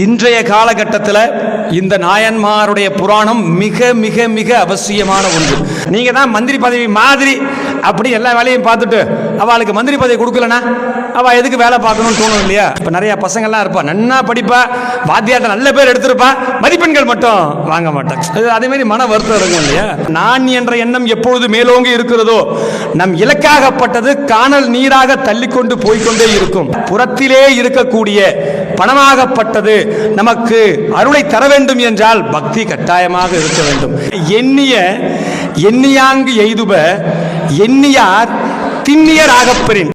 இன்றைய காலகட்டத்தில் இந்த நாயன்மாருடைய புராணம் மிக மிக மிக அவசியமான ஒன்று. நீங்க தான் மந்திரி பதவி மாதிரி அப்படி எல்லா வேலையும் பார்த்துட்டு அவளுக்கு மந்திரி பதவி கொடுக்கலனா அவ எதுக்கு வேலை பார்க்கணும்னு தோணும் இல்லையா? இப்ப நிறைய பசங்கள்லாம் இருப்பா, நன்னா படிப்பா, வாத்தியார்ட்ட நல்ல பேர் எடுத்திருப்பா, மதிப்பெண்கள் மட்டும் வாங்க மாட்டாங்க. அதே மாதிரி மன வருத்தம் இருக்கும் இல்லையா? நான் என்ற எண்ணம் எப்பொழுது மேலோங்கி இருக்கிறதோ நம் இலக்காகப்பட்டது காணல் நீராக தள்ளிக்கொண்டு போய்கொண்டே இருக்கும். புறத்திலே இருக்கக்கூடிய பணமாகப்பட்டது நமக்கு அருளை தர வேண்டும் என்றால் பக்தி கட்டாயமாக இருக்க வேண்டும். எண்ணியாங்கு எய்துப எண்ணியார் திண்ணியர் ஆகப்பெறின்.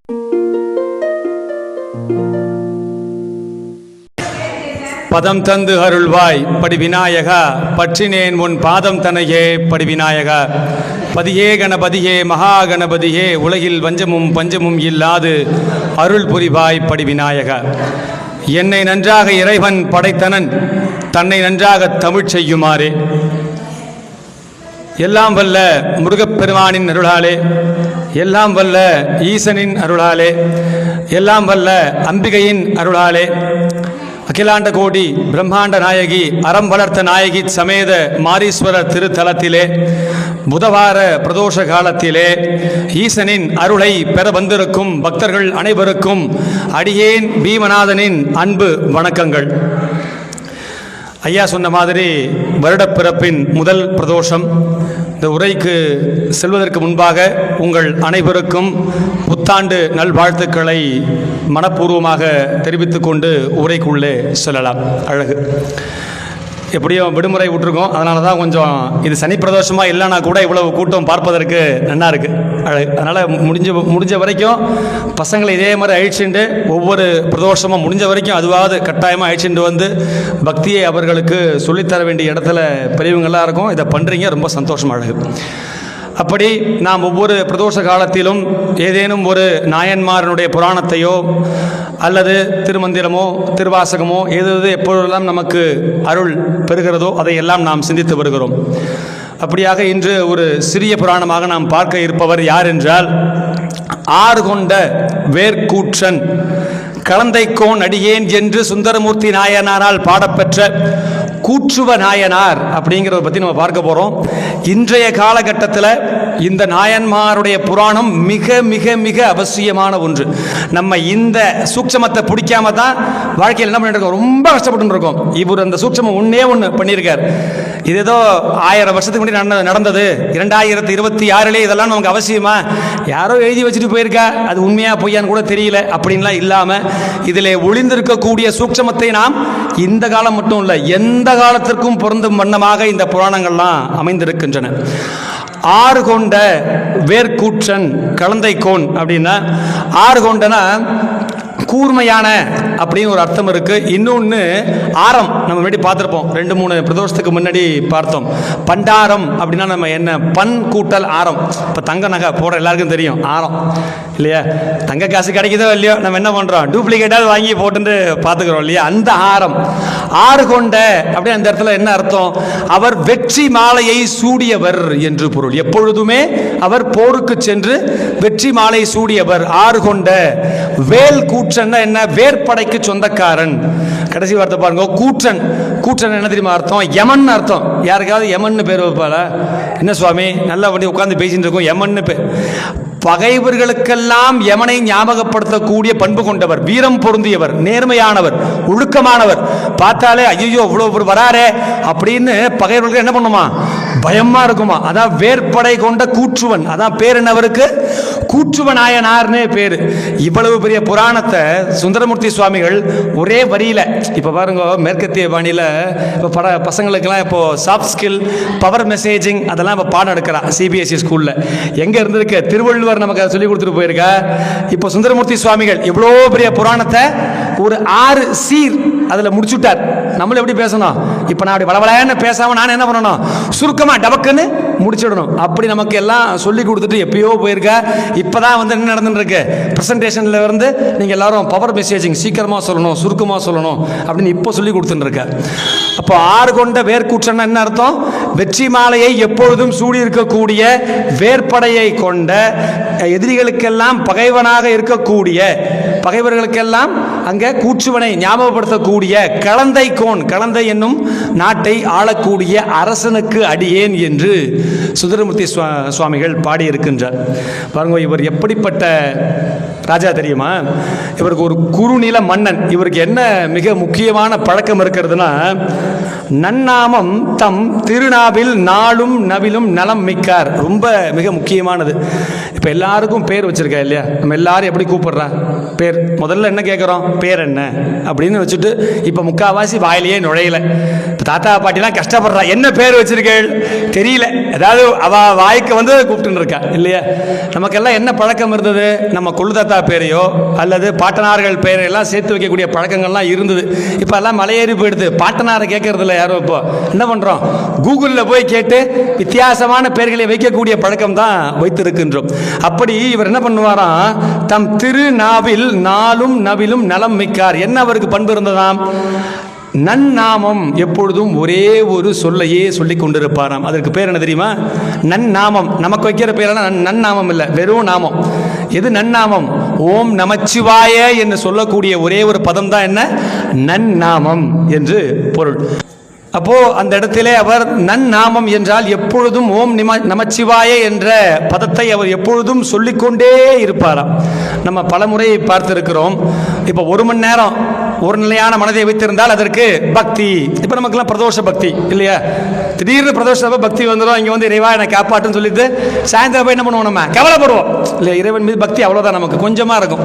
பதம் தந்து அருள்வாய் படி விநாயகா, பற்றினேன் உன் பாதம் தனையே படி விநாயகா. பதியே கணபதியே மகா கணபதியே, உலகில் வஞ்சமும் பஞ்சமும் இல்லாது அருள் புரிவாய் படி விநாயகா. என்னை நன்றாக இறைவன் படைத்தனன், தன்னை நன்றாக தமிழ் செய்யுமாறே. எல்லாம் வல்ல முருகப்பெருமானின் அருளாலே, எல்லாம் வல்ல ஈசனின் அருளாலே, எல்லாம் வல்ல அம்பிகையின் அருளாலே, அகிலாண்ட கோடி பிரம்மாண்ட நாயகி அறம் வளர்த்த நாயகி சமேத மாரீஸ்வரர் திருத்தலத்திலே புதவார பிரதோஷ காலத்திலே ஈசனின் அருளை பெற வந்திருக்கும் பக்தர்கள் அனைவருக்கும் அடியேன் பீமநாதனின் அன்பு வணக்கங்கள். ஐயா சொன்ன மாதிரி வருடப்பிறப்பின் முதல் பிரதோஷம். இந்த உரைக்கு செல்வதற்கு முன்பாக உங்கள் அனைவருக்கும் புத்தாண்டு நல்வாழ்த்துக்களை மனப்பூர்வமாக தெரிவித்துக் கொண்டு உரைக்குள்ளே செல்லலாம். அழகு எப்படியோ விடுமுறை விட்டுருக்கோம், அதனால தான் கொஞ்சம் இது சனி பிரதோஷமாக இல்லைனா கூட இவ்வளவு கூட்டம் பார்ப்பதற்கு நல்லா இருக்குது. அழகு. அதனால் முடிஞ்ச வரைக்கும் பசங்களை இதே மாதிரி அழிச்சுண்டு ஒவ்வொரு பிரதோஷமும் முடிஞ்ச வரைக்கும் அதுவாவது கட்டாயமாக அழிச்சுட்டு வந்து பக்தியை அவர்களுக்கு சொல்லித்தர வேண்டிய இடத்துல பெரியவங்களாக இருக்கும். இதை பண்ணுறீங்க, ரொம்ப சந்தோஷம். அழகு. அப்படி நாம் ஒவ்வொரு பிரதோஷ காலத்திலும் ஏதேனும் ஒரு நாயன்மாரனுடைய புராணத்தையோ அல்லது திருமந்திரமோ திருவாசகமோ எது எப்பொழுதெல்லாம் நமக்கு அருள் பெறுகிறதோ அதையெல்லாம் நாம் சிந்தித்து வருகிறோம். அப்படியாக இன்று ஒரு சிறிய புராணமாக நாம் பார்க்க இருப்பவர் யார் என்றால், ஆறு கொண்ட வேர்க்கூற்றன் கலந்தைக்கோன் அடியேன் என்று சுந்தரமூர்த்தி நாயனாரால் பாடப்பெற்ற கூற்றுவ நாயனார் அப்படிங்கிறத பற்றி நம்ம பார்க்க போகிறோம். இன்றைய காலகட்டத்தில் இந்த நாயன்மாருடைய புராணம் மிக மிக மிக அவசியமான ஒன்று. நம்ம இந்த சூட்சமத்தை பிடிக்காம தான் வாழ்க்கையில் என்ன பண்ணிட்டு இருக்கோம், ரொம்ப கஷ்டப்பட்டு இருக்கோம். இவர் அந்த சூட்சமம் ஒன்று பண்ணியிருக்கார். இது ஏதோ 1000 வருஷத்துக்கு முன்னாடி நடந்தது, 2026 இதெல்லாம் நமக்கு அவசியமா, யாரோ எழுதி வச்சுட்டு போயிருக்கா, அது உண்மையா பொய்யான்னு கூட தெரியல அப்படின்லாம் இல்லாமல் இதில் ஒளிந்திருக்கக்கூடிய சூட்சமத்தை நாம் இந்த காலம் மட்டும் இல்லை எந்த காலத்திற்கும் பொருந்தும் வண்ணமாக இந்த புராணங்கள்லாம் அமைந்திருக்கின்றன. ஆறு கொண்ட வேர்க்கூற்றன் கலந்தைக்கோன் அப்படின்னா, ஆறு கொண்டனா கூர்மையான அப்படின்னு ஒரு அர்த்தம் இருக்கு. இன்னொன்று ஆரம், நம்ம முன்னாடி பார்த்துருப்போம், 2-3 பிரதோஷத்துக்கு முன்னாடி பார்த்தோம். பண்டாரம் அப்படின்னா நம்ம என்ன, பன் கூட்டல் ஆரம். இப்போ தங்க நகை போடுற எல்லாருக்கும் தெரியும் ஆரம் இல்லையா? தங்க காசு கிடைக்குதோ இல்லையோ நம்ம என்ன பண்ணுறோம், டூப்ளிகேட்டாவது வாங்கி போட்டுன்னு பார்த்துக்கிறோம் இல்லையா? அந்த ஆரம். ஆறு கொண்ட அப்படி அந்த இடத்துல என்ன அர்த்தம், அவர் வெற்றி மாலையை சூடியவர் என்று பொருள். எப்பொழுதுமே அவர் போருக்கு சென்று வெற்றி மாலை சூடியவர். ஆறு கொண்ட வேல் கூற்றன் என்ன, வேற்படைக்கு சொந்தக்காரன். கடைசி வார்த்தை பாருங்க, கூற்றன். கூற்றன் என்ன தெரியுமா அர்த்தம், யமன் அர்த்தம். யாருக்காவது யமன் பேர் வைப்பாள, என்ன சுவாமி நல்லா பண்ணி உட்காந்து பேசிட்டு இருக்கோம், யமன் பேர். பகைவர்களுக்கெல்லாம் யமனை ஞாபகப்படுத்தக்கூடிய பண்பு கொண்டவர், வீரம் பொருந்தியவர், நேர்மையானவர், ஒழுக்கமானவர். பார்த்தாலே ஐயோ இவ்வளவு வராரே அப்படின்னு பகைவர்களுக்கு என்ன பண்ணுமா, பயமா இருக்குமா. அதான் வேற்படை கொண்ட கூற்றுவன், அதான் பேர் என்னவருக்கு, கூற்றுவ நாயனார்னு பேரு. இவ்வளவு பெரிய புராணத்தை சுந்தரமூர்த்தி சுவாமிகள் ஒரே வரியில, இப்ப பாருங்க மேற்கத்திய பாணியில இப்ப பசங்களுக்கெல்லாம் இப்போ சாஃப்ட் ஸ்கில், பவர் மெசேஜிங் அதெல்லாம் இப்ப பாடம் எடுக்கிறா சிபிஎஸ்இ ஸ்கூல்ல. எங்க இருந்திருக்கு, திருவள்ளுவர் நமக்கு சொல்லி கொடுத்துட்டு போயிருக்கா. இப்போ சுந்தரமூர்த்தி சுவாமிகள் இவ்வளோ பெரிய புராணத்தை ஒரு 6 சீர் அதுல முடிச்சுட்டார். நம்மளும் எப்படி பேசணும், இப்ப நான் அப்படி வளவளையான்னு பேசாம நான் என்ன பண்ணணும், சுருக்கமா டபக்குன்னு முடிச்சிடணும். அப்படி நமக்கு எல்லாம் சொல்லி கொடுத்துட்டு எப்பயோ போயிருக்கா. இப்போதான் வந்து என்ன நடந்துருக்கு, ப்ரெசன்டேஷனில் இருந்து நீங்கள் எல்லாரும் பவர் மெசேஜிங் சீக்கிரமாக சொல்லணும், சுருக்கமாக சொல்லணும் அப்படின்னு இப்போ சொல்லி கொடுத்துருக்க. அப்போ ஆறு கொண்ட வேர்க்கூற்றன்னா என்ன அர்த்தம்? வெற்றி மாலையை எப்பொழுதும் சூடி இருக்கக்கூடிய, வேற்படையை கொண்ட, எதிரிகளுக்கெல்லாம் பகைவனாக இருக்கக்கூடிய, பகைவர்களுக்கெல்லாம் அங்கே கூற்றுவனை ஞாபகப்படுத்தக்கூடிய கலந்தை கோன், கலந்தை என்னும் நாட்டை ஆளக்கூடிய அரசனுக்கு அடியேன் என்று சுந்தரமூர்த்தி சுவாமிகள் பாடியிருக்கின்றார். பாருங்க, இவர் எப்படிப்பட்ட ராஜா தெரியுமா? இவருக்கு ஒரு குறுநில மன்னன். இவருக்கு என்ன மிக முக்கியமான பழக்கம் இருக்கிறதுனா, நன்னாமம் தம் திருநாவில் நாளும் நவிலும் நலம் மிக்கார். ரொம்ப மிக முக்கியமானது. இப்போ எல்லாருக்கும் பேர் வச்சிருக்கா இல்லையா? நம்ம எல்லாரும் எப்படி கூப்பிடுறா பேர்? முதல்ல என்ன கேட்குறோம், பேர் என்ன அப்படின்னு வச்சுட்டு இப்போ முக்கால்வாசி வாயிலேயே நுழையல. இப்போ தாத்தா பாட்டிலாம் கஷ்டப்படுறா, என்ன பேர் வச்சிருக்கேள் தெரியல, ஏதாவது அவ வாய்க்கு வந்து கூப்பிட்டுன்னு இருக்கா இல்லையா? நமக்கெல்லாம் என்ன பழக்கம் இருந்தது? நம்ம கொள்ளு தாத்தா பேரையோ அல்லது பாட்டனார்கள் பேரையெல்லாம் சேர்த்து வைக்கக்கூடிய பழக்கங்கள்லாம் இருந்தது. இப்போ எல்லாம் மலையேறி போயிடுது. பாட்டனாரை கேட்கறது இல்லை யாரும். இப்போ என்ன பண்ணுறோம், கூகுளில் போய் கேட்டு வித்தியாசமான பெயர்களை வைக்கக்கூடிய பழக்கம் தான் வைத்திருக்கின்றோம். அப்படி இவர் என்ன பண்ணுவாராம், தம் திருநாவில் நாளும் நவிலும் நலம் மிக்கார். என்ன அவருக்கு பண்பு இருந்ததாம்? நன்னாமம், எப்பொழுதும் ஒரே ஒரு சொல்லையே சொல்லி கொண்டிருப்பாராம். அதற்கு பேர் என்ன தெரியுமா? நன்னாமம். நமக்கு வைக்கிற பேரெல்லாம் நன்னாமம் இல்லை, வெறும் நாமம். எது நன்னாமம்? ஓம் நமச்சிவாய என்று சொல்லக்கூடிய ஒரே ஒரு பதம் தான் என்ன? நன்னாமம் என்று பொருள். அப்போ அந்த இடத்திலே அவர் நன்னாமம் என்றால் எப்பொழுதும் ஓம் நமச்சிவாய என்ற பதத்தை அவர் எப்பொழுதும் சொல்லிக்கொண்டே இருப்பாராம். நம்ம பலமுறை பார்த்திருக்கிறோம். இப்போ ஒரு மணி நேரம் ஒரு நிலையான மனதை வைத்திருந்தால் அதற்கு பக்தி. இப்போ நமக்குலாம் பிரதோஷ பக்தி இல்லையா? திடீர்னு பிரதோஷ பக்தி வந்துடும். இங்கே வந்து இறைவா என்னை காப்பாற்றுன்னு சொல்லிட்டு சாயந்தரம் போய் என்ன பண்ணுவோம், நம்ம கவலைப்படுவோம் இல்லையா? இறைவன் மீது பக்தி அவ்வளோதான், நமக்கு கொஞ்சமாக இருக்கும்.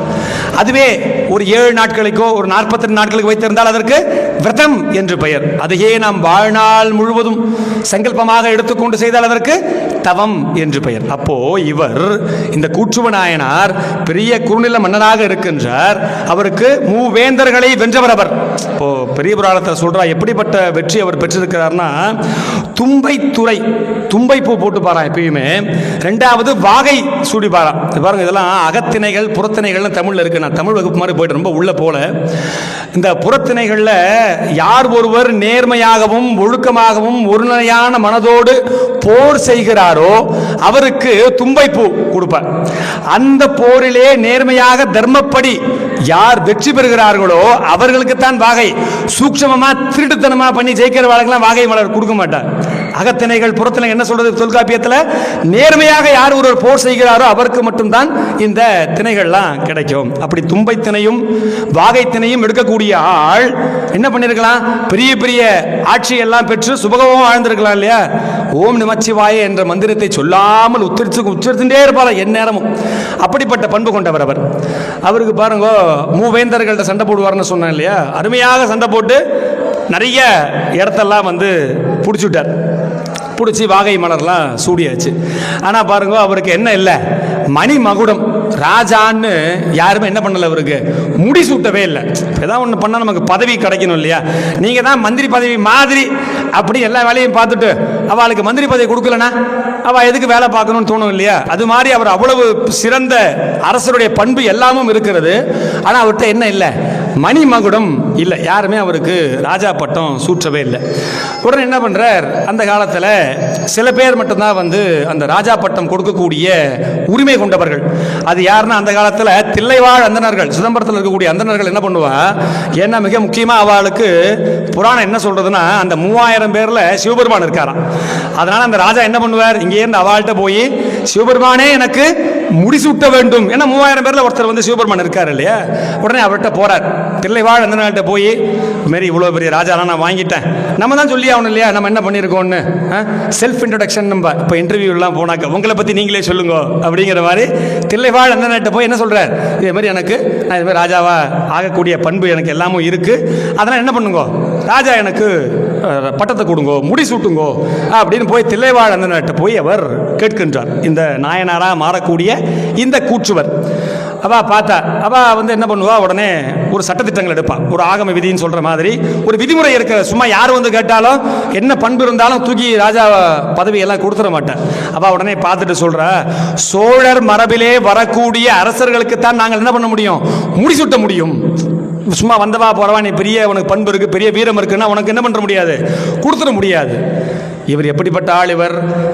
அதுவே ஒரு 7 நாட்களுக்கோ ஒரு 42 நாட்களுக்கு வைத்திருந்தால் அதற்கு விரதம் என்று பெயர். அதையே நாம் வாழ்நாள் முழுவதும் சங்கல்பமாக எடுத்துக்கொண்டு செய்தால் அதற்கு தவம் என்று பெயர். அப்போ இவர் இந்த கூற்றுவநாயனார் பெரிய குறுநில மன்னராக இருக்கின்றார். அவருக்கு மூவேந்தர்களை வென்றவர் அவர். இப்போ பெரிய புராணத்தில் சொல்றா எப்படிப்பட்ட வெற்றி அவர் பெற்றிருக்கிறார்னா, தும்பைத்துறை, தும்பை பூ போட்டு பாரான் எப்பயுமே. 2வது வாகை சூடி பாரான். பாருங்க, இதெல்லாம் அகத்திணைகள் புறத்திணைகள்னு தமிழ்ல இருக்கு. நான் தமிழ் வகுப்பு மாதிரி போயிட்டு ரொம்ப உள்ள போல. இந்த புறத்திணைகள்ல யார் ஒருவர் நேர்மையாகவும் ஒழுக்கமாகவும் ஒருநிலையான மனதோடு போர் செய்கிறாரோ அவருக்கு தும்பைப்பூ கொடுப்பார். அந்த போரிலே நேர்மையாக தர்மப்படி யார் வெற்றி பெறுகிறார்களோ அவர்களுக்குத்தான் வாகை. சூக்ஷமமா திருட்டுத்தனமா பண்ணி ஜெயிக்கிறவர்களுக்கெல்லாம் வாகை மலர் கொடுக்க மாட்டார். அகத்திணைகள் புறத்திணை என்ன சொல்றது தொல்காப்பியத்தில்? நேர்மையாக யார் ஒருவர் போர் செய்கிறாரோ அவருக்கு மட்டும்தான் இந்த திணைகள்லாம் கிடைக்கும். அப்படி தும்பை திணையும் வாகை திணையும் எடுக்கக்கூடிய ஆள் என்ன பண்ணிருக்கலாம், பெரிய பெரிய ஆட்சியெல்லாம் பெற்று சுபகமும் வாழ்ந்திருக்கலாம் இல்லையா? ஓம் நமச்சிவாய என்ற மந்திரத்தை சொல்லாமல் உச்சரித்துட்டே இருப்பார் எந்நேரமும். அப்படிப்பட்ட பண்பு கொண்டவர் அவர். அவருக்கு பாருங்க, மூவேந்தர்கள்ட்ட சண்டை போடுவார்னு சொன்னேன் இல்லையா? அருமையாக சண்டை போட்டு நிறைய இடத்தெல்லாம் வந்து பிடிச்சுட்டார். பிடிச்சி வாகை மலர்லாம் சூடியாச்சு. ஆனால் பாருங்க, அவருக்கு என்ன இல்லை, மணி மகுடம். ராஜான்னு யாருமே என்ன பண்ணல, அவருக்கு முடி சூட்டவே இல்லை. ஏதாவது ஒன்று பண்ணால் நமக்கு பதவி கிடைக்கணும் இல்லையா? நீங்கள் தான் மந்திரி பதவி மாதிரி அப்படி எல்லா வேலையும் பார்த்துட்டு அவளுக்கு மந்திரி பதவி கொடுக்கலனா அவள் எதுக்கு வேலை பார்க்கணும்னு தோணும் இல்லையா? அது மாதிரி அவர் அவ்வளவு சிறந்த அரசருடைய பண்பு எல்லாமும் இருக்கிறது. ஆனால் அவர்கிட்ட என்ன இல்லை, மணி மகுடம் இல்லை. யாருமே அவருக்கு ராஜா பட்டம் சூற்றவே இல்லை. உடனே என்ன பண்ணுறார், அந்த காலத்தில் சில பேர் மட்டும்தான் வந்து அந்த ராஜா பட்டம் கொடுக்கக்கூடிய உரிமை கொண்டவர்கள். அது யாருன்னா, அந்த காலத்தில் தில்லைவாழ் அந்தணர்கள், சிதம்பரத்தில் இருக்கக்கூடிய அந்தணர்கள் என்ன பண்ணுவா, ஏன்னா மிக முக்கியமாக அவளுக்கு புராணம் என்ன சொல்றதுன்னா, அந்த 3000 பேரில் சிவபெருமான் இருக்காராம். அதனால அந்த ராஜா என்ன பண்ணுவார், இங்கே இருந்து அவள்கிட்ட போய் சிவபெருமானே எனக்கு முடிசூட்ட வேண்டும். ஏன்னா 3000 பேரில் ஒருத்தர் வந்து சிவபெருமான் இருக்கார் இல்லையா? உடனே அவர்கிட்ட போறார். தில்லைவாழ் அந்தணர்கள்ட்ட போய், மாரி இவ்வளோ பெரிய ராஜாலாம் நான் வாங்கிட்டேன், நம்ம தான் சொல்லி ஆகணும் இல்லையா, நம்ம என்ன பண்ணியிருக்கோன்னு செல்ஃப் இன்ட்ரடக்ஷன். நம்ம இப்போ இன்டர்வியூலாம் போனாக்க உங்களை பற்றி நீங்களே சொல்லுங்க அப்படிங்கிற மாதிரி தில்லைவாழ் அந்தணர்கிட்ட போய் என்ன சொல்கிறார், இதே மாதிரி எனக்கு நான் இதுமாதிரி ராஜாவா ஆகக்கூடிய பண்பு எனக்கு எல்லாமும் இருக்குது, அதனால் என்ன பண்ணுங்க, ராஜா எனக்கு பட்டத்தை கொடுங்கோ, முடி சூட்டுங்கோ அப்படின்னு போய் தில்லைவாழ் அந்தணர்கிட்ட போய் அவர் கேட்கின்றார். இந்த நாயனாராக மாறக்கூடிய இந்த கூற்றுவர். அவள் பார்த்தா அவள் என்ன பண்ணுவா, உடனே ஒரு சட்டத்திட்டங்கள் எடுப்பாள். ஒரு ஆகம விதின்னு சொல்கிற மாதிரி ஒரு விதிமுறை இருக்கிற. சும்மா யார் கேட்டாலும் என்ன பண்பு இருந்தாலும் தூக்கி ராஜா பதவியெல்லாம் கொடுத்துட மாட்டேன். அவள் உடனே பார்த்துட்டு சொல்கிறா, சோழர் மரபிலே வரக்கூடிய அரசர்களுக்கு தான் நாங்கள் என்ன பண்ண முடியும், முடிசூட்ட முடியும். சும்மா வந்தவா போறவா, நீ பெரிய உனக்கு பண்பு இருக்கு, பெரிய வீரம் இருக்குன்னா உனக்கு என்ன பண்ண முடியாது, கொடுத்துட முடியாது. இவர் எப்படிப்பட்ட ஆள் இவர்?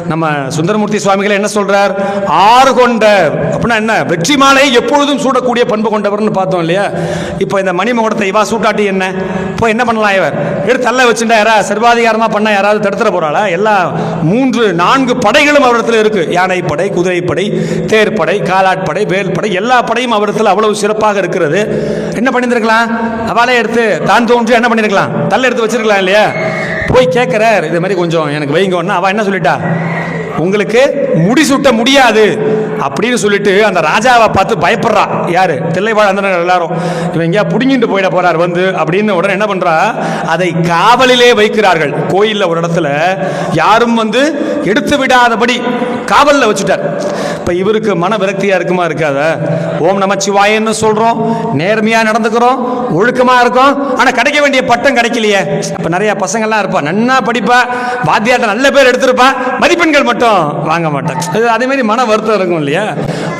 நம்ம சுந்தரமூர்த்தி சுவாமிகளை என்ன சொல்றார், ஆறு கொண்ட அப்படின்னா என்ன, வெற்றி மாலை எப்பொழுதும் சூடக்கூடிய பண்பு கொண்டவர்னு பார்த்தோம் இல்லையா. இப்போ இந்த மணிமகுடத்தை இவா சூட்டாட்டி என்ன இப்போ என்ன பண்ணலாம், இவர் எடுத்து தள்ள வச்சுட்டா யாராவது சர்வாதிகாரமா பண்ண யாராவது தடுத்துட போறாளா? எல்லா 3-4 படைகளும் அவரிடத்துல இருக்கு. யானைப்படை, குதிரைப்படை, தேர்ப்படை, காலாட்படை, வேல்படை, எல்லா படையும் அவரிடத்துல அவ்வளவு சிறப்பாக இருக்கிறது. என்ன பண்ணியிருக்கலாம், அவளே எடுத்து தான் தோன்றி என்ன பண்ணியிருக்கலாம், தள்ள எடுத்து வச்சிருக்கலாம் இல்லையா. போய் கேட்கிறார், இது மாதிரி கொஞ்சம் எனக்கு வைங்கன்னு. அவ என்ன சொல்லிட்டா, உங்களுக்கு முடிசூட்ட முடியாது அப்படின்னு சொல்லிட்டு அந்த ராஜாவை பார்த்து பயப்படுறா. யாரு? தில்லைவாழ் அந்தணர்கள் எல்லாரும். இவன் எங்கேயா புடுங்கிட்டு போயிட போறார் அப்படின்னு உடனே என்ன பண்றா, அதை காவலிலே வைக்கிறார்கள். கோயில்ல ஒரு இடத்துல யாரும் எடுத்து விடாதபடி காவலில் வச்சுட்டார். இப்ப இவருக்கு மன விரக்தியா இருக்குமா இருக்காத? ஓம் நமச்சிவாயன்னு சொல்றோம், நேர்மையா நடந்துக்கிறோம், ஒழுக்கமா இருக்கும், ஆனா கிடைக்க வேண்டிய பட்டம் கிடைக்கலையே. இப்ப நிறைய பசங்கள்லாம் இருப்பா, நன்னா படிப்பா, வாத்தியாட்ட நல்ல பேர் எடுத்திருப்பா, மதிப்பெண்கள் மட்டும் வாங்க மாட்டாங்க. அதே மாதிரி மன வருத்தம் இருக்கும் இல்லையா.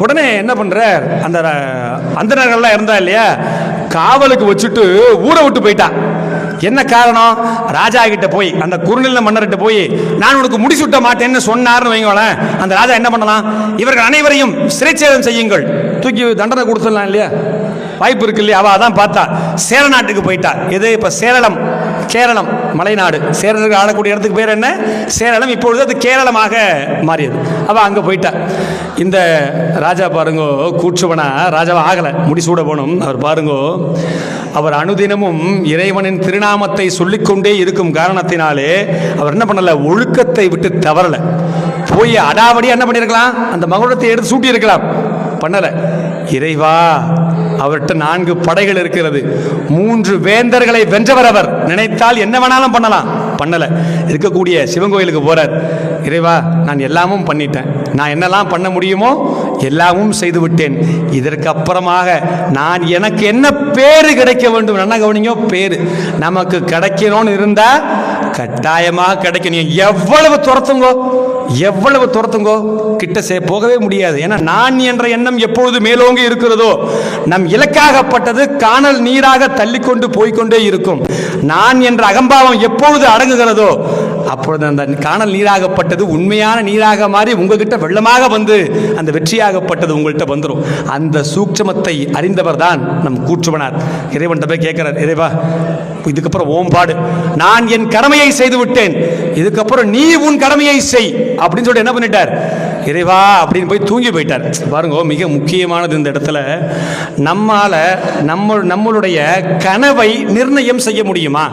உடனே என்ன பண்ற, அந்த அந்தணர்கள்லாம் இருந்தா இல்லையா, காவலுக்கு வச்சுட்டு ஊரை விட்டு போயிட்டான். என்ன காரணம், ராஜா கிட்ட போய் அந்த குறுநில மன்னர்கிட்ட போய் நான் உனக்கு முடிசூட்ட மாட்டேன்னு சொன்னார்னு வைங்களேன். அந்த ராஜா என்ன பண்ணலாம், இவர்கள் அனைவரையும் சிறைச்சேதம் செய்யுங்கள், தூக்கி தண்டனை கொடுத்துடலாம் இல்லையா, வாய்ப்பு இருக்கு இல்லையா. அவ அதான் பார்த்தா சேர நாட்டுக்கு போயிட்டா. எது இப்ப சேரளம், கேரளம் மலைநாடு, சேரர்கள் ஆளக்கூடிய இடத்துக்கு பேர் என்ன, சேரளம். இப்பொழுது அது கேரளமாக மாறியது. அவ அங்க போயிட்டா. இந்த ராஜா பாருங்கோ, கூற்றுவனா ராஜாவா ஆகல, முடிசூட போனும். அவர் பாருங்கோ, அவர் அனுதினமும் இறைவனின் திருநாமத்தை சொல்லிக்கொண்டே இருக்கும் காரணத்தினாலே அவர் என்ன பண்ணல, ஒழுக்கத்தை விட்டு தவறல. போய் அடாவடி என்ன பண்ணிருக்கலாம், அந்த மகுடத்தை எடுத்து சூட்டி இருக்கலாம், பண்ணல. இறைவா, அவர்கிட்ட 4 படைகள் இருக்கிறது, 3 வேந்தர்களை வென்றவர், அவர் நினைத்தால் என்ன வேணாலும் பண்ணலாம், பண்ணல. இருக்கக்கூடிய சிவன் கோயிலுக்கு போறார். இறைவா, நான் எல்லாமும் பண்ணிட்டேன், நான் என்னெல்லாம் பண்ண முடியுமோ எல்லாமும் செய்து விட்டேன், இதற்கு அப்புறமாக நான் எனக்கு என்ன பேரு கிடைக்க வேண்டும், என்ன கவனிங்க, பேரு நமக்கு கிடைக்கணும்னு இருந்தா கட்டாயமாக கிடைக்கணும். எவ்வளவு துரத்துங்கோ கிட்ட போகவே முடியாது. ஏன்னா நான் என்ற எண்ணம் எப்பொழுது மேலோங்கி இருக்கிறதோ, நம் இலக்காகப்பட்டது காணல் நீராக தள்ளிக்கொண்டு போய்கொண்டே இருக்கும். நான் என்ற அகம்பாவம் எப்பொழுது அடங்குகிறதோ அப்பொழுது அந்த காணல் நீராகப்பட்டது உண்மையான நீராக மாறி உங்ககிட்ட வெள்ளமாக அந்த வெற்றியாகப்பட்டது உங்கள்கிட்ட வந்துடும். அந்த சூட்சமத்தை அறிந்தவர் தான் நம் கூற்றுவனார். இறைவன் போய் கேட்கிறார், இறைவா, இதுக்கப்புறம் ஓம்பாடு, நான் என் கடமையை செய்து விட்டேன், இதுக்கப்புறம் நீ உன் கடமையை செய் அப்படின்னு சொல்லிட்டு என்ன பண்ணிட்டார், இறைவா அப்படின்னு போய் தூங்கி போயிட்டார். பாருங்க, மிக முக்கியமானது இந்த இடத்துல, நம்மளுடைய கனவை நிர்ணயம் செய்ய முடியுமா?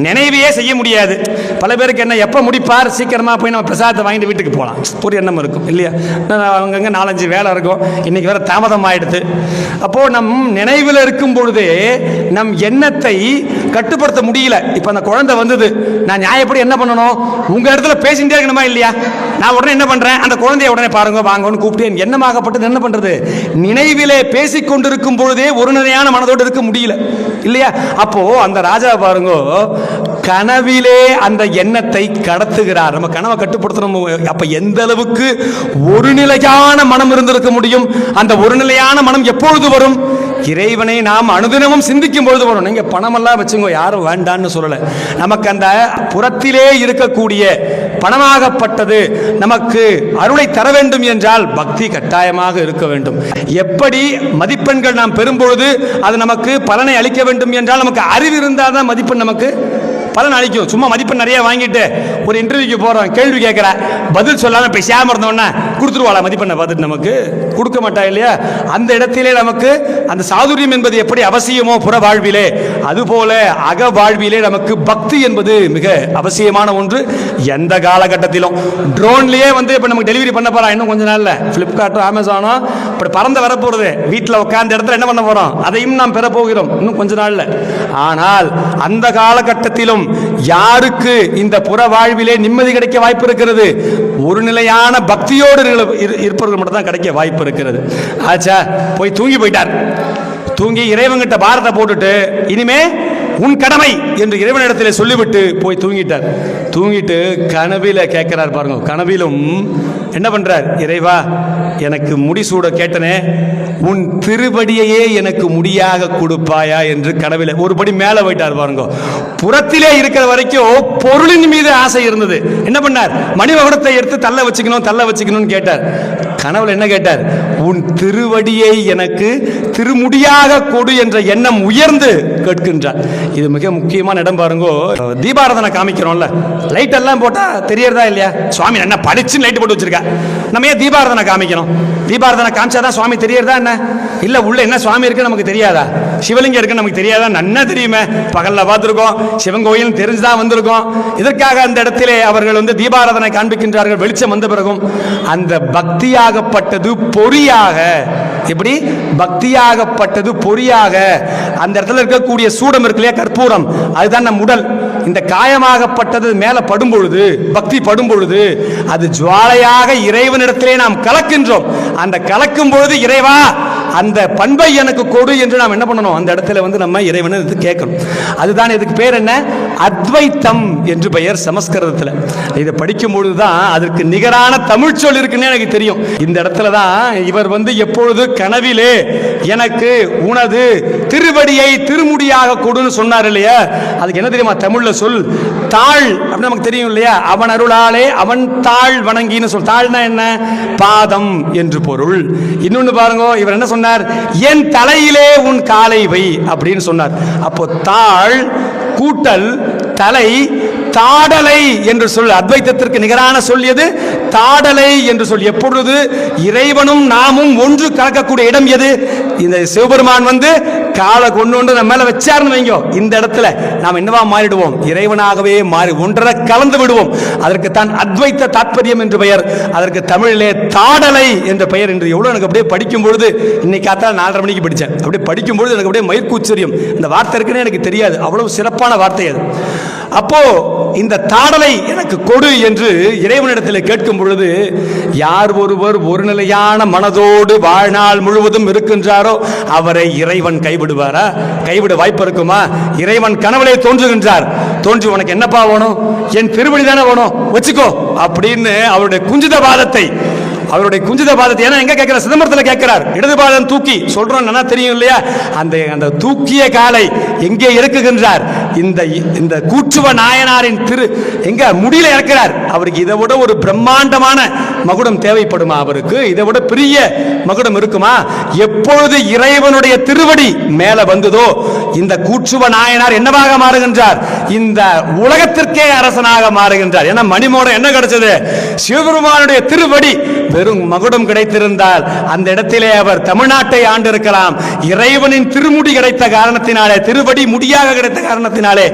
நினைவையே செய்ய முடியாது. பல பேருக்கு என்ன, எப்போ முடிப்பார், சீக்கிரமா போய் நம்ம பிரசாதத்தை வாங்கிட்டு வீட்டுக்கு போகலாம் ஒரு எண்ணம் இருக்கும் இல்லையா. அங்கங்க 4-5 வேலை இருக்கும், இன்னைக்கு வேற தாமதம் ஆயிடுது. அப்போ நம் நினைவில் இருக்கும் பொழுதே நம் எண்ணத்தை கட்டுப்படுத்த முடியல. இப்ப அந்த குழந்தை வந்தது, நான் நியாயப்படி என்ன பண்ணணும், உங்க இடத்துல பேசிட்டே இருக்கணுமா இல்லையா? நான் உடனே என்ன பண்றேன், அந்த குழந்தைய உடனே பாருங்க வாங்கன்னு கூப்பிட்டு எண்ணமாகப்பட்டது என்ன பண்றது, நினைவிலே பேசிக் கொண்டிருக்கும் பொழுதே ஒரு நிலையான மனதோடு இருக்க முடியல இல்லையா. அப்போ அந்த ராஜா பாருங்க, கனவிலே அந்த எண்ணத்தை கடத்துகிறார். நம்ம கனவை கட்டுப்படுத்தணும். அப்ப எந்த அளவுக்கு ஒரு நிலையான மனம் இருந்திருக்க முடியும்? அந்த ஒரு நிலையான மனம் எப்பொழுது வரும்? இறைவனை நாம் அனுதினமும் சிந்திக்கும் பொழுது வரும். நீங்க பணமெல்லாம் வச்சுங்க, யாரும் வேண்டான்னு சொல்லல. நமக்கு அந்த புறத்திலே இருக்கக்கூடிய பணமாகப்பட்டது நமக்கு அருளை தர வேண்டும் என்றால் பக்தி கட்டாயமாக இருக்க வேண்டும். எப்படி மதிப்பெண்கள் நாம் பெறும்பொழுது அது நமக்கு பலனை அளிக்க வேண்டும் என்றால் நமக்கு அறிவு இருந்தால் தான் மதிப்பெண் நமக்கு பலன் அளிக்கும். சும்மா மதிப்பெண் நிறைய வாங்கிட்டு ஒரு இன்டர்வியூக்கு போறோம், கேள்வி கேட்கிற பதில் சொல்லாம பேசாம இருந்தோம்னா கொடுத்துருவாளா மதிப்பெண்ணை பார்த்துட்டு? நமக்கு கொடுக்க மாட்டா இல்லையா. அந்த இடத்திலே நமக்கு அந்த சாதுரியம் என்பது எப்படி அவசியமோ புற வாழ்விலே, அதுபோல அக வாழ்விலே நமக்கு பக்தி என்பது மிக அவசியமான ஒன்று. எந்த காலகட்டத்திலும் ட்ரோன்லயே இப்ப நமக்கு டெலிவரி பண்ண போறோம். இன்னும் கொஞ்ச நாள்ல பிளிப்கார்ட்டோ அமேசானோ இப்படி பறந்து வர போறது. வீட்டில் உட்கார்ந்த இடத்துல என்ன பண்ண போறோம், அதையும் நாம் பெற போகிறோம் இன்னும் கொஞ்ச நாள்ல. ஆனால் அந்த காலகட்டத்திலும் யாருக்கு இந்த புற வாழ்விலே நிம்மதி கிடைக்க வாய்ப்பு இருக்கிறது? ஒரு நிலையான பக்தியோடு இருப்பவர்கள் மட்டும் தான் கிடைக்க வாய்ப்பு இருக்கிறது. ஆச்சா, போய் தூங்கி போயிட்டார். தூங்கி இறைவன்கிட்ட பாரத்தை போட்டுட்டு இனிமே உன் கடமை என்று இறைவனிடத்தில் சொல்லிவிட்டு போய் தூங்கிட்டார். தூங்கிட்டு கனவில கேட்கிறார் பாருங்க. கனவிலும் என்ன பண்றார்? இறைவா, எனக்கு முடிசூட கேட்டனே, உன் திருவடியையே எனக்கு முடியாக கொடுப்பாயா என்று கனவில ஒரு படி மேல போயிட்டார் பாருங்க. புறத்திலே இருக்கிற வரைக்கும் பொருளின் மீது ஆசை இருந்தது. என்ன பண்ணார்? மணிமகுடத்தை எடுத்து தள்ள வச்சுக்கணும்னு கேட்டார். கனவுல என்ன கேட்டார்? உன் திருவடியை எனக்கு திருமுடியாக கொடு என்ற எண்ணம் உயர்ந்து கேட்கின்றார். இது மிக முக்கியமான இடம் பாருங்க. தீபாராதனை காமிக்கிறோம்ல, லைட் எல்லாம் போட்டா தெரியறதா இல்லையா? சுவாமி என்ன பளிச்சுன்னு லைட் போட்டு வச்சிருக்கா, நம்ம ஏன் தீபாராதனை காமிக்கணும்? தீபாராதனை காமிச்சாதான் சுவாமி தெரியறதா என்ன? இல்ல உள்ள என்ன சுவாமி இருக்கு நமக்கு தெரியாதா? சிவலிங்கம் இருக்கு நமக்கு தெரியாதா? நன்னா தெரியுமே, பகல்ல பார்த்திருக்கோம், சிவன் கோயில் தெரிஞ்சுதான் வந்திருக்கோம். இதற்காக அந்த இடத்திலே அவர்கள் தீபாராதனை காண்பிக்கின்றார்கள். வெளிச்சம் வந்த பிறகும் அந்த பக்தியாகப்பட்டது பொறியாக, எப்படி பக்தியாகப்பட்டது பொறியாக, அந்த இடத்துல இருக்கக்கூடிய சூடம் இருக்கு இல்லையா, கற்பூரம், அதுதான் நம் உடல். இந்த காயமாகப்பட்டது மேல படும் பொழுது, பக்தி படும் பொழுது, அது ஜுவாலையாக இறைவனிடத்திலே நாம் கலக்கின்றோம். அந்த கலக்கும் பொழுது இறைவா அந்த பண்பை எனக்கு கொடு என்று நாம் என்ன பண்ணணும்? அந்த இடத்துல நம்ம இறைவனை கேட்கணும். அதுதான் இதுக்கு பேர் என்ன? அத்வைத்தம் என்று பெயர் சமஸ்கிருதத்தில். இதை படிக்கும் பொழுதுதான் அதற்கு நிகரான தமிழ் சொல் இருக்குன்னு எனக்கு தெரியும். இந்த இடத்துல தான் இவர் எப்பொழுது கனவிலே எனக்கு உனது திருவடியை திருமுடியாக கொடுன்னு சொன்னார் இல்லையா, அதுக்கு என்ன தெரியுமா தமிழ்ல சொல்? தாழ் அப்படின்னு நமக்கு தெரியும் இல்லையா? அவன் அருளாலே அவன் தாழ் வணங்கின்னு சொல். தாழ்னா என்ன? பாதம் என்று பொருள். இன்னொன்னு பாருங்க, இவர் என்ன சொன்னார்? என் தலையிலே உன் காலை வை அப்படின்னு சொன்னார். அப்போ தாழ் கூட்டல் தலை, தாடலை என்று சொல். அத்வைத்தத்திற்கு நிகரான சொல் எது? தாடலை என்று சொல். எப்பொழுது இறைவனும் நாமும் ஒன்று கலக்கக்கூடிய இடம் எது? இந்த சிவபெருமான் காலை கொண்டு நம்ம மேல வச்சாருன்னு வைங்க, இந்த இடத்துல நாம் என்னவா மாறிடுவோம்? இறைவனாகவே மாறி ஒன்றரை கலந்து விடுவோம். அதற்கு தான் அத்வைத்த தாத்பரியம் என்று பெயர். அதற்கு தமிழிலே தாடலை என்ற பெயர். என்று எவ்வளவு எனக்கு அப்படியே படிக்கும் பொழுது, இன்னைக்கு காத்தால 4:30 மணிக்கு படித்தேன், அப்படியே படிக்கும் பொழுது எனக்கு அப்படியே மயிர்கூச்சரியம். இந்த வார்த்தை இருக்குன்னு எனக்கு தெரியாது, அவ்வளவு சிறப்பான வார்த்தை அது. அப்போ இந்த தாடலை எனக்கு கொடு என்று இறைவனிடத்தில் கேட்கும் பொழுது, யார் ஒருவர் ஒரு நிலையான மனதோடு வாழ்நாள் முழுவதும் இருக்கின்றாரோ அவரை இறைவன் கைவிடுவாரா? கைவிட வாய்ப்பு இருக்குமா? இறைவன் கனவுலே தோன்றுகின்றார். தோன்றி உனக்கு என்னப்பா வேணும்? என் திருவடி தானே வேணும், வச்சுக்கோ அப்படின்னு அவருடைய குஞ்சித பாதத்தை ஏன்னா எங்க கேட்கிற? சிதம்பரத்தில் கேட்கிறார். இடது பாதம் தூக்கி சொல்றோம், நல்லா தெரியும் இல்லையா? அந்த தூக்கிய காலை எங்கே இறக்குகின்றார்? இந்த கூற்றுவ நாயனாரின் எங்க முடியில இறக்கிறார். அவருக்கு இதை விட ஒரு பிரம்மாண்டமான மகுடம் தேவைப்படுமா? அவருக்கு இதை விட பெரிய மகுடம் இருக்குமா? எப்பொழுது இறைவனுடைய திருவடி மேல வந்ததோ இந்த கூற்றுவ நாயனார் என்னவாக மாறுகின்றார்? இந்த உலகத்திற்கே அரசனாக மாறுகின்றார். ஏன்னா மணிமோடம் என்ன கிடைச்சது? சிவபெருமானுடைய திருவடி. வெறும் மகுடம் கிடைத்திருந்தால் அந்த இடத்திலே அவர் தமிழ்நாட்டை ஆண்டிருக்கலாம். இறைவனின் திருமுடி கிடைத்த காரணத்தினாலே, திருவடி முடியாக கிடைத்த காரணத்தினாலே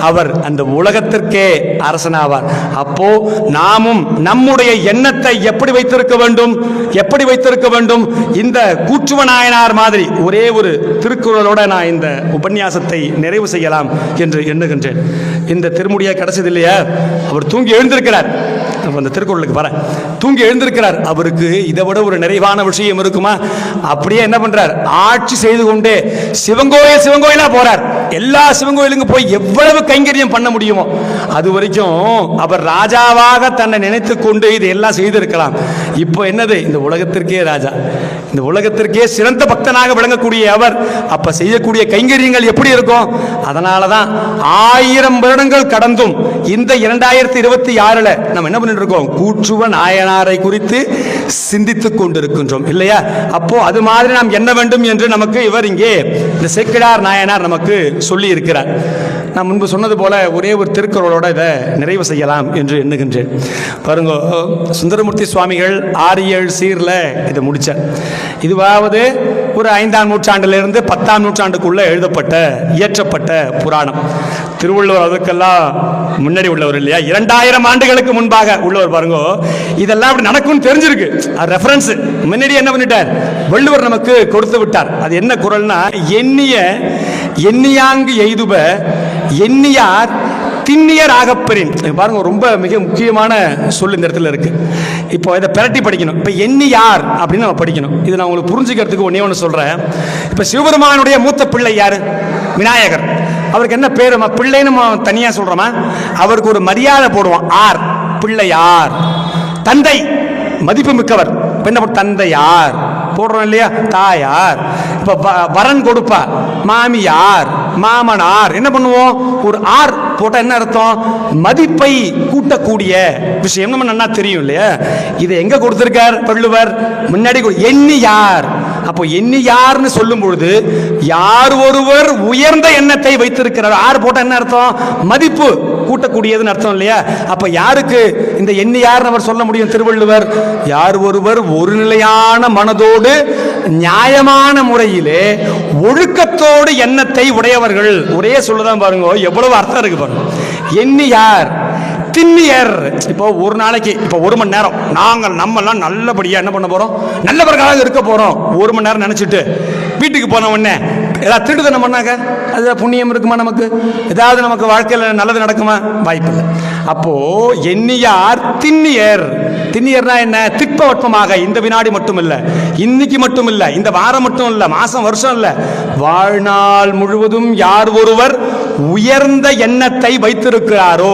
அவர் அந்த உலகத்திற்கே அரசனாவார். அப்போ நாமும் நம்முடைய எண்ணத்தை எப்படி வைத்திருக்க வேண்டும்? இந்த கூற்றுவ நாயனார் மாதிரி ஒரே ஒரு திருக்குறளோட நான் இந்த உபன்யாசத்தை நிறைவு செய்யலாம் என்று எண்ணுகின்றேன். இந்த திருமுடியை கிடைச்சது இல்லையா, அவர் தூங்கி எழுந்திருக்கிறார். அந்த திருக்குறளுக்கு வர தூங்கி எழுந்திருக்கிறார். அவருக்கு இதை விட ஒரு நிறைவான விஷயம் இருக்குமா? அப்படியே என்ன பண்றார்? ஆட்சி செய்து கொண்டே சிவங்கோயிலா போறார். எல்லா சிவங்கோயிலுக்கும் போய் எவ்வளவு கைங்கரியம் பண்ண முடியுமோ அது வரைக்கும் அவர் ராஜாவாக தன்னை நினைத்துக் கொண்டு இதையெல்லாம் செய்திருக்கலாம். இப்போ என்னது? இந்த உலகத்திற்கே ராஜா, இந்த உலகத்திற்கே சிறந்த பக்தனாக விளங்கக்கூடிய அவர் அப்ப செய்யக்கூடிய கைங்கரியங்கள் எப்படி இருக்கும்? அதனாலதான் 1000 வருடங்கள் கடந்தும் இந்த 2026 நம்ம என்ன பண்ணிட்டு இருக்கோம்? கூற்றுவ நாயனாரை குறித்து சிந்தித்துக் கொண்டிருக்கின்றோம் இல்லையா? அப்போ அது மாதிரி நாம் என்ன வேண்டும் என்று நமக்கு இவர் இங்கே இந்த சேக்கிழார் நாயனார் நமக்கு சொல்லி இருக்கிறார். நான் முன்பு சொன்னது போல ஒரே ஒரு திருக்குறளோட இதை நிறைவு செய்யலாம் என்று எண்ணுகின்றேன். பாருங்க, சுந்தரமூர்த்தி சுவாமிகள் 6-7 சீர்ல இதை முடிச்சார். இதுவாவது ஒரு 5ஆம் நூற்றாண்டிலிருந்து 10ஆம் நூற்றாண்டுக்குள்ள இயற்றப்பட்ட புராணம். திருவள்ளுவர் அதுக்கெல்லாம் முன்னாடி உள்ளவர் இல்லையா? 2000 ஆண்டுகளுக்கு முன்பாக உள்ளவர். பாருங்க, இதெல்லாம் அப்படி நடக்கும்னு தெரிஞ்சிருக்கு. ரெஃபரன்ஸ் முன்னாடி என்ன பண்ணிட்டார்? வள்ளுவர் நமக்கு கொடுத்து விட்டார். அது என்ன குறள்னா, எண்ணியாங்கு எய்துப எண்ணியார் திண்ணியர் ஆகப்பெறின். பாருங்க, ரொம்ப மிக முக்கியமான சொல் இந்த இடத்துல இருக்கு. இப்போ இதை பிரட்டி படிக்கணும். இப்போ எண்ணியார் அப்படின்னு நம்ம படிக்கணும். இது நான் உங்களுக்கு புரிஞ்சுக்கிறதுக்கு ஒன்னே ஒன்று சொல்றேன். இப்போ சிவபெருமானுடைய மூத்த பிள்ளை யாரு? விநாயகர். அவருக்கு என்ன பேரு? பிள்ளைன்னு தனியா சொல்றோமா? அவருக்கு ஒரு மரியாதை போடுவோம். ஆர், பிள்ளையார். தந்தை, மதிப்பு மிக்கவர். என்ன தந்தையார் போடுறோம் இல்லையா? தாயார். இப்ப வரன் கொடுப்பா, மாமியார், மாமனார். என்ன பண்ணுவோம்? ஒரு ஆர் போட்டா என்ன அர்த்தம்? மதிப்பை கூட்டக்கூடிய விஷயம் நம்ம நல்லா தெரியும் இல்லையா? இதை எங்க கொடுத்திருக்கார் வள்ளுவர்? முன்னாடி எண்ணியார். அப்போ எண்ணியார்னு சொல்லும் பொழுது யார் ஒருவர் உயர்ந்த எண்ணத்தை வைத்திருக்கிறார். ஆர் போட்டா என்ன அர்த்தம்? மதிப்பு கூட்டக்கூடியதுன்னு அர்த்தம் இல்லையா? அப்ப யாருக்கு இந்த எண்ணியார் அவர் சொல்ல முடியும் திருவள்ளுவர்? யார் ஒருவர் ஒரு நிலையான மனதோடு நியாயமான முறையிலே ஒழுக்கத்தோடு எண்ணத்தை உடையவர்கள். ஒரே சொல்லதான் பாருங்க, எவ்வளவு அர்த்தம் இருக்கு பாருங்க. எண்ணியார், திண்ணியர். இப்போ ஒரு நாளைக்கு, இப்போ 1 மணி நேரம் நம்மெல்லாம் நல்லபடியா என்ன பண்ண போறோம்? நல்லவர்களாக இருக்க போறோம். 1 மணி நேரம் நினைச்சிட்டு வீட்டுக்கு போன உடனே ஏதாவது திருடுதனம் பண்ணாங்க, அது புண்ணியம் இருக்குமா? நமக்கு ஏதாவது நமக்கு வாழ்க்கையில் நல்லது நடக்குமா? வாய்ப்பு இல்லை. அப்போ எண்ணியார் திண்ணியர். திண்ணியர்னா என்ன? திட்பவட்பமாக, இந்த வினாடி மட்டும் இல்லை, இன்னைக்கு மட்டும் இல்லை, இந்த வாரம் மட்டும் இல்லை, மாசம் வருஷம் இல்லை, வாழ்நாள் முழுவதும் யார் ஒருவர் உயர்ந்த எண்ணத்தை வைத்திருக்கிறாரோ,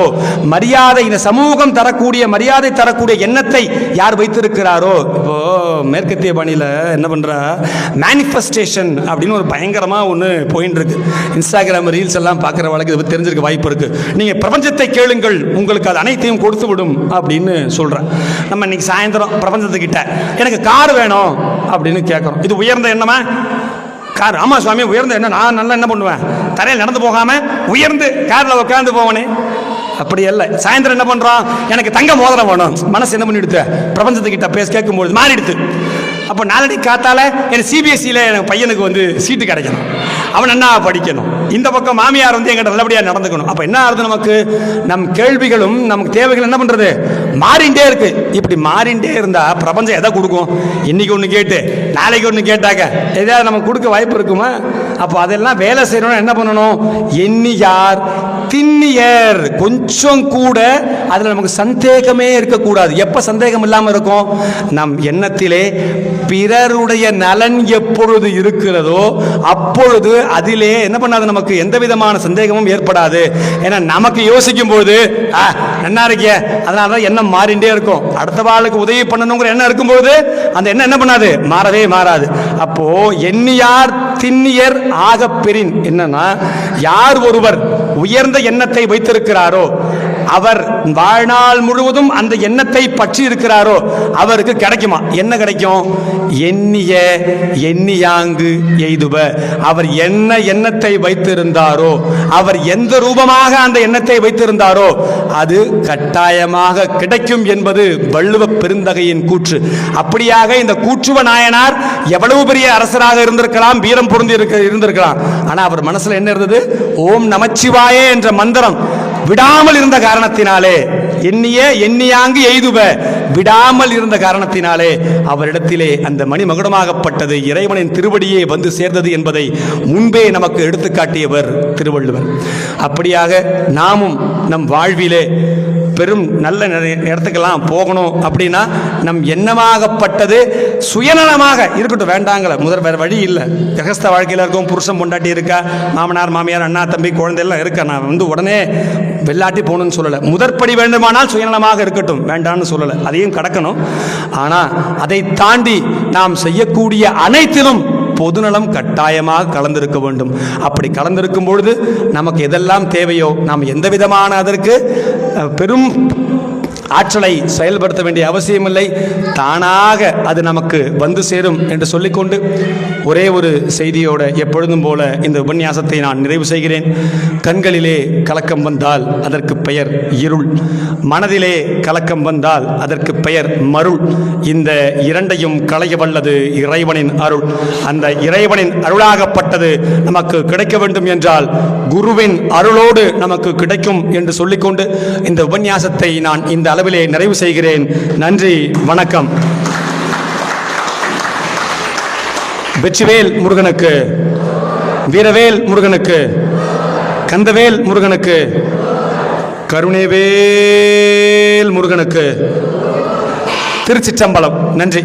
மரியாதை, இந்த சமூகம் தரக்கூடிய மரியாதை தரக்கூடிய எண்ணத்தை யார் வைத்திருக்கிறாரோ. இப்போ மேற்கத்திய பாணியில் என்ன பண்றா, மேனிஃபெஸ்டேஷன் அப்படின்னு ஒரு பயங்கரமா ஒன்று போயிட்டு இருக்கு. இன்ஸ்டாகிராம் ரீல்ஸ் எல்லாம் பார்க்குற வழக்கு தெரிஞ்சிருக்க வாய்ப்பு இருக்கு. நீங்க பிரபஞ்சத்தை கேளுங்கள், உங்களுக்கு அது அனைத்தையும் கொடுத்து விடும் அப்படின்னு சொல்றேன். நம்ம இன்னைக்கு சாயந்தரம் பிரபஞ்சத்துக்கிட்ட எனக்கு கார் வேணும் அப்படின்னு கேட்குறோம். இது உயர்ந்த எண்ணமா? கார், ஆமா சுவாமி உயர்ந்த என்ன, நான் நல்லா என்ன பண்ணுவேன், தரையில் நடந்து போகாம உயர்ந்து கார்ல உட்காந்து போவனே. அப்படி இல்லை. சாயந்தரம் என்ன பண்றோம்? எனக்கு தங்க மோதிரம் வேணும். மனசு என்ன பண்ணிடுது? பிரபஞ்சத்துக்கிட்ட பேச கேட்கும்போது மாறிடுது. அப்போ நாளடி காத்தால எனக்கு சிபிஎஸ்சியில் எனக்கு பையனுக்கு வந்து சீட்டு கிடைக்கணும், அவன் என்ன படிக்கணும், இந்த பக்கம் மாமியார் வந்து எங்கிட்ட நல்லபடியாக நடந்துக்கணும். அப்போ என்ன ஆகுது? நமக்கு நம் கேள்விகளும் நமக்கு தேவைகள் என்ன பண்ணுறது? மாறிண்டே இருக்கு. இப்படி மாறிண்டே இருந்தால் பிரபஞ்சம் எதை கொடுக்கும்? இன்னைக்கு ஒன்று கேட்டு நாளைக்கு ஒன்று கேட்டாக்க எதாவது நமக்கு கொடுக்க வாய்ப்பு இருக்குமா? அப்போ அதெல்லாம் வேலை செய்யணும்னு என்ன பண்ணணும்? எண்ணியார் திண்ணியர். கொஞ்சம் கூட அதில் நமக்கு சந்தேகமே இருக்கக்கூடாது. எப்போ சந்தேகம் இல்லாமல் இருக்கும்? நம் எண்ணத்திலே பிறருடைய நலன் எப்பொழுது இருக்கிறதோ அப்பொழுது அதிலே என்ன பண்ணாது? நமக்கு எந்த விதமான சந்தேகமும் ஏற்படாது. ஏன்னா நமக்கு யோசிக்கும் போது என்ன இருக்கிய, அதனாலதான் எண்ணம் மாறிண்டே இருக்கும். அடுத்த வாழ்க்கை உதவி பண்ணணுங்கிற எண்ணம் இருக்கும்போது அந்த எண்ணம் என்ன பண்ணாது? மாறவே மாறாது. அப்போ எண்ணியார் திண்ணியர் ஆக பெறின். என்னன்னா, யார் ஒருவர் உயர்ந்த எண்ணத்தை வைத்திருக்கிறாரோ, அவர் வாழ்நாள் முழுவதும் அந்த எண்ணத்தை பற்றி இருக்கிறாரோ அவருக்கு கிடைக்குமா? என்ன கிடைக்கும்? எண்ணிய எண்ணியாங்கு எய்துப. அவர் என்ன எண்ணத்தை வைத்திருந்தாரோ, அவர் எந்த ரூபமாக அந்த எண்ணத்தை வைத்திருந்தாரோ அது கட்டாயமாக கிடைக்கும் என்பது வள்ளுவ பெருந்தகையின் கூற்று. அப்படியாக இந்த கூற்றுவ நாயனார் எவ்வளவு பெரிய அரசராக இருந்திருக்கலாம், வீரம் பொருந்தி இருந்திருக்கலாம். ஆனா அவர் மனசுல என்ன இருந்தது? ஓம் நமச்சிவாயே என்ற மந்திரம் விடாமல் இருந்த காரணத்தினாலே, எண்ணிய எண்ணியாங்கு எய்துப, விடாமல் இருந்த காரணத்தினாலே அவரிடத்திலே அந்த மணிமகுடமாகப்பட்டது இறைவனின் திருவடியே வந்து சேர்ந்தது என்பதை முன்பே நமக்கு எடுத்துக்காட்டியவர் திருவள்ளுவர். அப்படியாக நாமும் நம் வாழ்விலே பெரும் நல்ல இடத்துக்கெல்லாம் போகணும் அப்படின்னா நம் எண்ணமாகப்பட்டது சுயநலமாக இருக்கட்டும். வேண்டாங்கள முதல் வேற வழி இல்லை. கிரகஸ்த வாழ்க்கையில் இருக்கும், புருஷன் பொண்டாட்டி இருக்கா, மாமனார் மாமியார் அண்ணா தம்பி குழந்தை எல்லாம் இருக்கா. நான் வந்து உடனே வெள்ளாட்டி போகணும்னு சொல்லலை. முதற்படி வேண்டுமானால் சுயநலமாக இருக்கட்டும், வேண்டான்னு சொல்லலை, அதையும் கடக்கணும். ஆனால் அதை தாண்டி நாம் செய்யக்கூடிய அனைத்திலும் பொதுநலம் கட்டாயமாக கலந்திருக்க வேண்டும். அப்படி கலந்திருக்கும் பொழுது நமக்கு எதெல்லாம் தேவையோ நாம் எந்த விதமான அதற்கு பெரும் ஆற்றலை செயல்படுத்த வேண்டிய அவசியமில்லை, தானாக அது நமக்கு வந்து சேரும் என்று சொல்லிக்கொண்டு ஒரே ஒரு செய்தியோட எப்பொழுதும் போல இந்த உபன்யாசத்தை நான் நிறைவு செய்கிறேன். கண்களிலே கலக்கம் வந்தால் அதற்கு பெயர் இருள், மனதிலே கலக்கம் வந்தால் அதற்கு பெயர் மருள். இந்த இரண்டையும் களைய வல்லது இறைவனின் அருள். அந்த இறைவனின் அருளாகப்பட்டது நமக்கு கிடைக்க வேண்டும் என்றால் குருவின் அருளோடு நமக்கு கிடைக்கும் என்று சொல்லிக்கொண்டு இந்த உபன்யாசத்தை நான் இந்த அளவிலே நிறைவு செய்கிறேன். நன்றி, வணக்கம். வெற்றிவேல் முருகனுக்கு, வீரவேல் முருகனுக்கு, கந்தவேல் முருகனுக்கு, கருணைவேல் முருகனுக்கு திருச்சிற்றம்பலம். நன்றி.